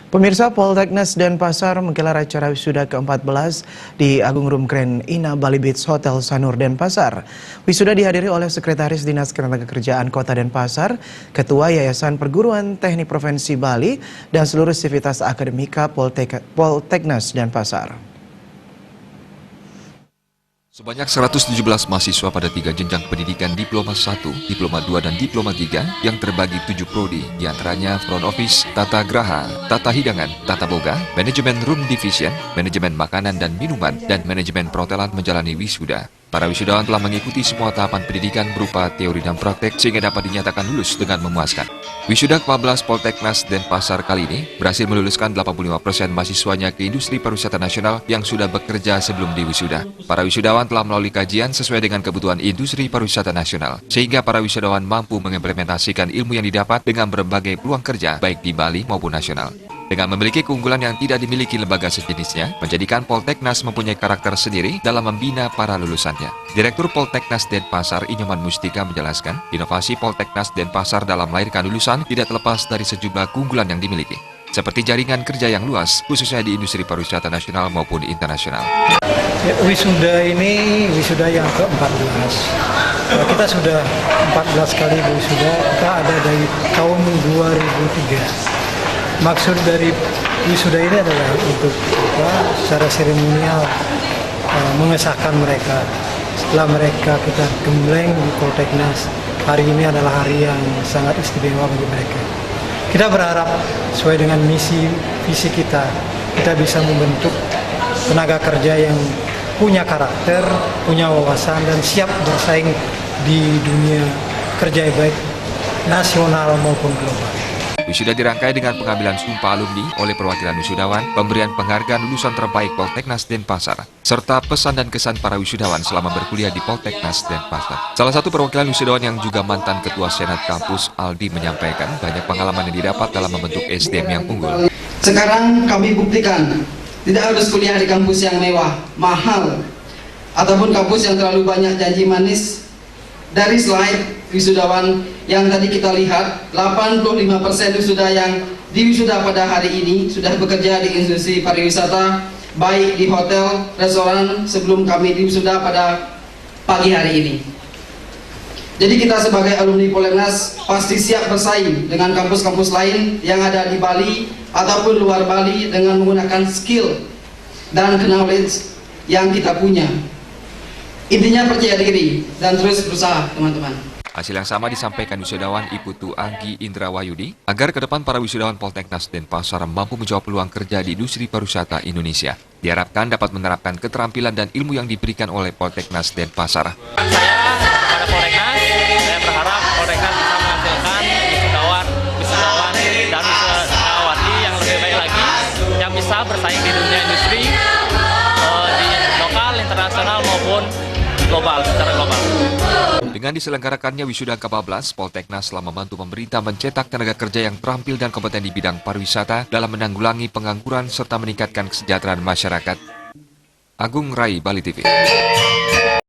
Pemirsa, Polteknas Denpasar menggelar acara wisuda ke-14 di Agung Room Grand Ina Bali Beach Hotel Sanur Denpasar. Wisuda dihadiri oleh Sekretaris Dinas Ketenagakerjaan Kota Denpasar, Ketua Yayasan Perguruan Teknik Provinsi Bali, dan seluruh sivitas akademika Polteknas Denpasar. Sebanyak 117 mahasiswa pada 3 jenjang pendidikan Diploma 1, Diploma 2, dan Diploma 3 yang terbagi 7 prodi, diantaranya Front Office, Tata Graha, Tata Hidangan, Tata Boga, Manajemen Room Division, Manajemen Makanan dan Minuman, dan Manajemen Perhotelan menjalani wisuda. Para wisudawan telah mengikuti semua tahapan pendidikan berupa teori dan praktek sehingga dapat dinyatakan lulus dengan memuaskan. Wisuda ke-14 Polteknas Denpasar kali ini berhasil meluluskan 85% mahasiswanya ke industri pariwisata nasional yang sudah bekerja sebelum diwisuda. Para wisudawan telah melalui kajian sesuai dengan kebutuhan industri pariwisata nasional, sehingga para wisudawan mampu mengimplementasikan ilmu yang didapat dengan berbagai peluang kerja baik di Bali maupun nasional. Dengan memiliki keunggulan yang tidak dimiliki lembaga sejenisnya, menjadikan Polteknas mempunyai karakter sendiri dalam membina para lulusannya. Direktur Polteknas Denpasar Inyoman Mustika menjelaskan, inovasi Polteknas Denpasar dalam melahirkan lulusan tidak terlepas dari sejumlah keunggulan yang dimiliki, seperti jaringan kerja yang luas, khususnya di industri pariwisata nasional maupun internasional. Wisuda ini wisuda yang ke-14. Kita sudah 14 kali wisuda, kita ada dari tahun 2003. Maksud dari wisuda ini adalah untuk secara seremonial mengesahkan mereka. Setelah mereka kita gembleng di Polteknas, hari ini adalah hari yang sangat istimewa bagi mereka. Kita berharap sesuai dengan misi visi kita bisa membentuk tenaga kerja yang punya karakter, punya wawasan, dan siap bersaing di dunia kerja baik nasional maupun global. Wisuda dirangkai dengan pengambilan sumpah alumni oleh perwakilan wisudawan, pemberian penghargaan lulusan terbaik Polteknas Denpasar, serta pesan dan kesan para wisudawan selama berkuliah di Polteknas Denpasar. Salah satu perwakilan wisudawan yang juga mantan Ketua Senat Kampus, Aldi, menyampaikan banyak pengalaman yang didapat dalam membentuk SDM yang unggul. Sekarang kami buktikan, tidak harus kuliah di kampus yang mewah, mahal, ataupun kampus yang terlalu banyak janji manis. Dari slide wisudawan yang tadi kita lihat, 85% wisuda yang diwisuda pada hari ini sudah bekerja di industri pariwisata, baik di hotel, restoran, sebelum kami diwisuda pada pagi hari ini. Jadi kita sebagai alumni Polteknas pasti siap bersaing dengan kampus-kampus lain yang ada di Bali ataupun luar Bali dengan menggunakan skill dan knowledge yang kita punya. Intinya percaya diri dan terus berusaha, teman-teman. Hasil yang sama disampaikan wisudawan Iputu Anggi Indrawayudi agar ke depan para wisudawan Polteknas Denpasar mampu menjawab peluang kerja di industri pariwisata Indonesia. Diharapkan dapat menerapkan keterampilan dan ilmu yang diberikan oleh Polteknas Denpasar. Kepada Polteknas, saya berharap Polteknas bisa menghasilkan wisudawan dan wisudawati yang lebih baik lagi, yang bisa bersaing di dunia industri, di lokal, internasional maupun global, secara global. Dengan diselenggarakannya wisuda ke-14, Polteknas telah membantu pemerintah mencetak tenaga kerja yang terampil dan kompeten di bidang pariwisata dalam menanggulangi pengangguran serta meningkatkan kesejahteraan masyarakat. Agung Rai, Bali TV.